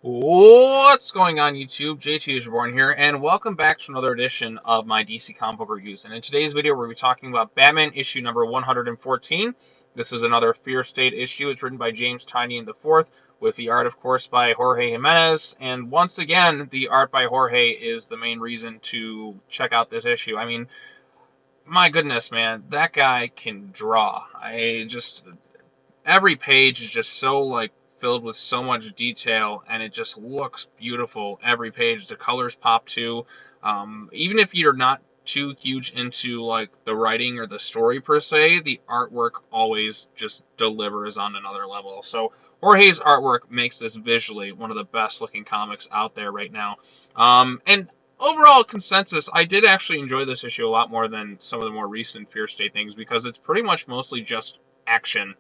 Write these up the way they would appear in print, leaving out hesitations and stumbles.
What's going on YouTube? JT is Reborn here, and welcome back to another edition of my DC comic book reviews. And in today's video, we're going to be talking about Batman issue number 114. This is another Fear State issue. It's written by James Tynion IV, with the art, of course, by Jorge Jimenez. And once again, the art by Jorge is the main reason to check out this issue. I mean, my goodness, man, that guy can draw. Every page is just so filled with so much detail, and it just looks beautiful. Every page, the colors pop too. Even if you're not too huge into like the writing or the story per se, the artwork always just delivers on another level. So Jorge's artwork makes this visually one of the best looking comics out there right now. And overall consensus, I did actually enjoy this issue a lot more than some of the more recent Fear State things because it's pretty much mostly just action.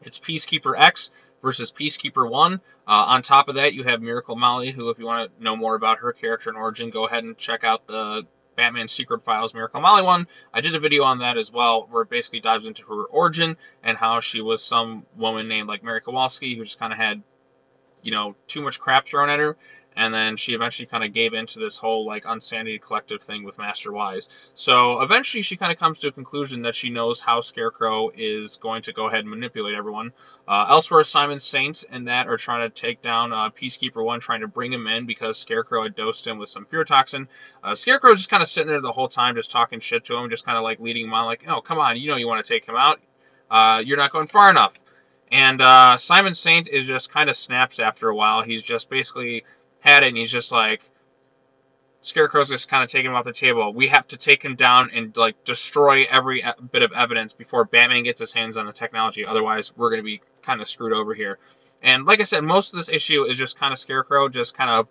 It's Peacekeeper-X versus Peacekeeper 1. On top of that, you have Miracle Molly, who, if you want to know more about her character and origin, go ahead and check out the Batman Secret Files Miracle Molly one. I did a video on that as well, where it basically dives into her origin and how she was some woman named like Mary Kowalski, who just kind of had too much crap thrown at her, and then she eventually kind of gave into this whole like Unsanity Collective thing with Master Wise. So eventually she kind of comes to a conclusion that she knows how Scarecrow is going to go ahead and manipulate everyone. Elsewhere, Simon Saint and that are trying to take down Peacekeeper 1, trying to bring him in because Scarecrow had dosed him with some Fear Toxin. Scarecrow's just kind of sitting there the whole time, just talking shit to him, just kind of like leading him on, like, oh, come on, you want to take him out. You're not going far enough. And Simon Saint is just kind of snaps after a while. He's just basically had it, and he's just like, Scarecrow's just kind of taking him off the table. We have to take him down and like destroy every bit of evidence before Batman gets his hands on the technology. Otherwise, we're going to be kind of screwed over here. And like I said, most of this issue is just kind of Scarecrow just kind of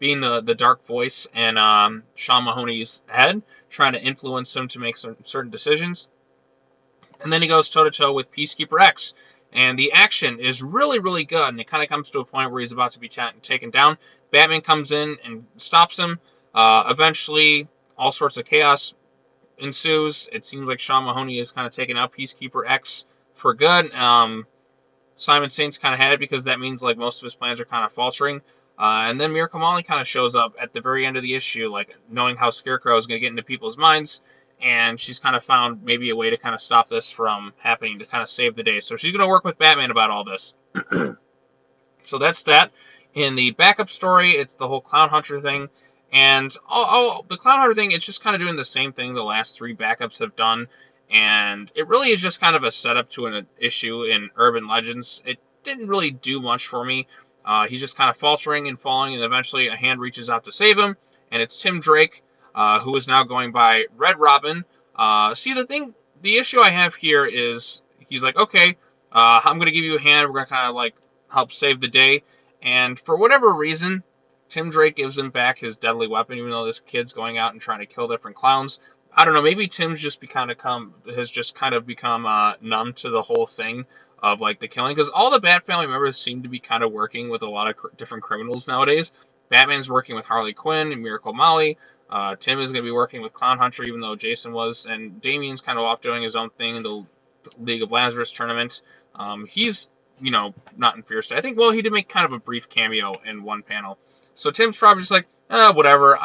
being the dark voice in Sean Mahoney's head, trying to influence him to make some certain decisions. And then he goes toe-to-toe with Peacekeeper-X. And the action is really, really good. And it kind of comes to a point where he's about to be taken down. Batman comes in and stops him. Eventually, all sorts of chaos ensues. It seems like Sean Mahoney is kind of taking out Peacekeeper-X for good. Simon Saint's kind of had it because that means like most of his plans are kind of faltering. And then Miracle Molly kind of shows up at the very end of the issue, like knowing how Scarecrow is going to get into people's minds. And she's kind of found maybe a way to kind of stop this from happening, to kind of save the day. So she's going to work with Batman about all this. So that's that. In the backup story, it's the whole Clownhunter thing. And the Clownhunter thing, it's just kind of doing the same thing the last three backups have done. And it really is just kind of a setup to an issue in Urban Legends. It didn't really do much for me. He's just kind of faltering and falling, and eventually a hand reaches out to save him. And it's Tim Drake, who is now going by Red Robin. The issue I have here is he's like, okay, I'm going to give you a hand. We're going to kind of like help save the day. And for whatever reason, Tim Drake gives him back his deadly weapon, even though this kid's going out and trying to kill different clowns. I don't know. Maybe Tim's just has just kind of become numb to the whole thing of like the killing, because all the Bat family members seem to be kind of working with a lot of different criminals nowadays. Batman's working with Harley Quinn and Miracle Molly. Tim is going to be working with Clownhunter, even though Jason was, and Damian's kind of off doing his own thing in the League of Lazarus tournament. He's, not in Fear State. I think, well, he did make kind of a brief cameo in one panel. So Tim's probably just like, whatever.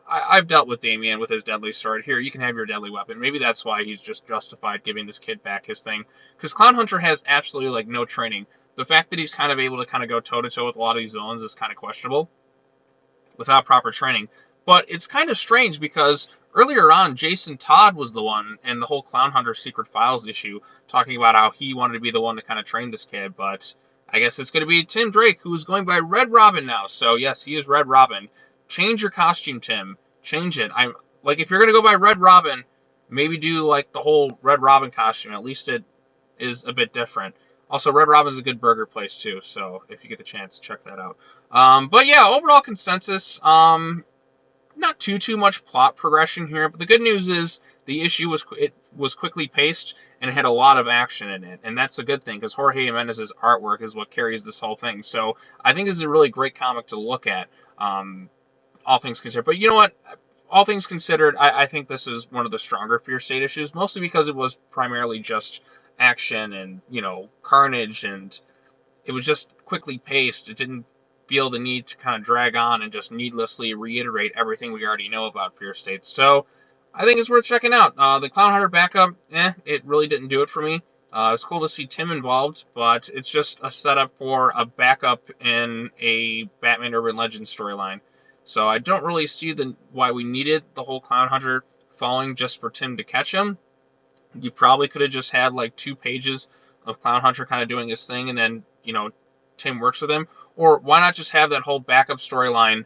I've dealt with Damian with his deadly sword. Here, you can have your deadly weapon. Maybe that's why he's just justified giving this kid back his thing. Because Clownhunter has absolutely, like, no training. The fact that he's kind of able to kind of go toe-to-toe with a lot of these villains is kind of questionable without proper training. But it's kind of strange because earlier on, Jason Todd was the one in the whole Clownhunter Secret Files issue talking about how he wanted to be the one to kind of train this kid. But I guess it's going to be Tim Drake, who is going by Red Robin now. So yes, he is Red Robin. Change your costume, Tim. Change it. I'm like, if you're going to go by Red Robin, maybe do like the whole Red Robin costume. At least it is a bit different. Also, Red Robin's a good burger place too, so if you get the chance, check that out. But yeah, overall consensus, not too much plot progression here, but the good news is the issue was quickly paced and it had a lot of action in it, and that's a good thing because Jorge Jimenez's artwork is what carries this whole thing. So I think this is a really great comic to look at, all things considered. But you know what? All things considered, I think this is one of the stronger Fear State issues, mostly because it was primarily just action and carnage, and it was just quickly paced. It didn't feel the need to kind of drag on and just needlessly reiterate everything we already know about Fear State. So I think it's worth checking out. The Clownhunter backup, it really didn't do it for me. It's cool to see Tim involved, but it's just a setup for a backup in a Batman Urban Legends storyline. So I don't really see why we needed the whole Clownhunter following just for Tim to catch him. You probably could have just had like 2 pages of Clownhunter kind of doing his thing, and then Tim works with him. Or why not just have that whole backup storyline,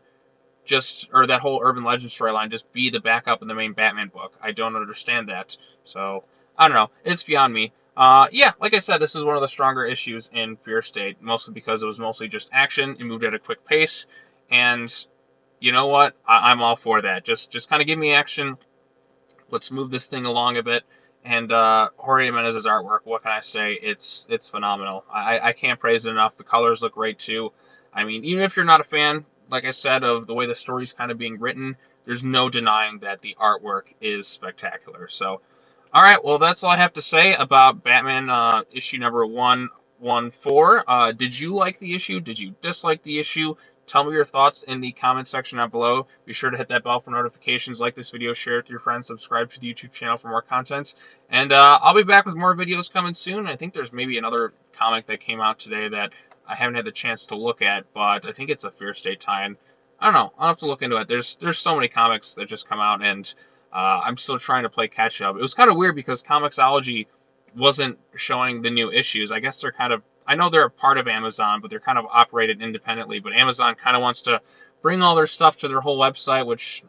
or that whole Urban Legends storyline, just be the backup in the main Batman book? I don't understand that. So I don't know. It's beyond me. Yeah, like I said, this is one of the stronger issues in Fear State, mostly because it was mostly just action. It moved at a quick pace, and you know what? I'm all for that. Just kind of give me action. Let's move this thing along a bit. And Jorge Jimenez's artwork, what can I say? It's phenomenal. I can't praise it enough. The colors look great too. I mean, even if you're not a fan, like I said, of the way the story's kind of being written, there's no denying that the artwork is spectacular. So, all right, well, that's all I have to say about Batman issue number 114. Did you like the issue? Did you dislike the issue? Tell me your thoughts in the comment section down below. Be sure to hit that bell for notifications, like this video, share it with your friends, subscribe to the YouTube channel for more content. And I'll be back with more videos coming soon. I think there's maybe another comic that came out today that I haven't had the chance to look at, but I think it's a Fear State tie-in. I don't know. I'll have to look into it. There's so many comics that just come out, and I'm still trying to play catch-up. It was kind of weird because Comixology wasn't showing the new issues. I guess they're kind of, I know they're a part of Amazon, but they're kind of operated independently. But Amazon kind of wants to bring all their stuff to their whole website, which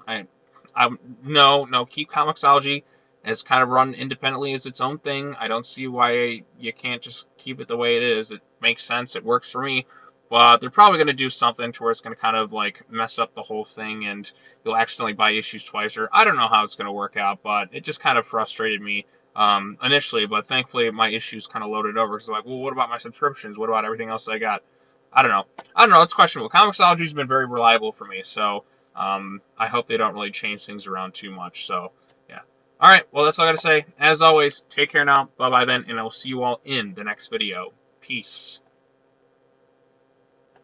no, keep Comixology as kind of run independently as its own thing. I don't see why you can't just keep it the way it is. It makes sense. It works for me. But they're probably going to do something to where it's going to kind of like mess up the whole thing, and you'll accidentally buy issues twice, or I don't know how it's going to work out, but it just kind of frustrated me initially. But thankfully my issues kind of loaded over, because like, well, what about my subscriptions? What about everything else I got? I don't know. It's questionable. Comixology's been very reliable for me, so I hope they don't really change things around too much. So yeah. All right. Well, that's all I got to say. As always, take care now. Bye bye then, and I will see you all in the next video. Peace.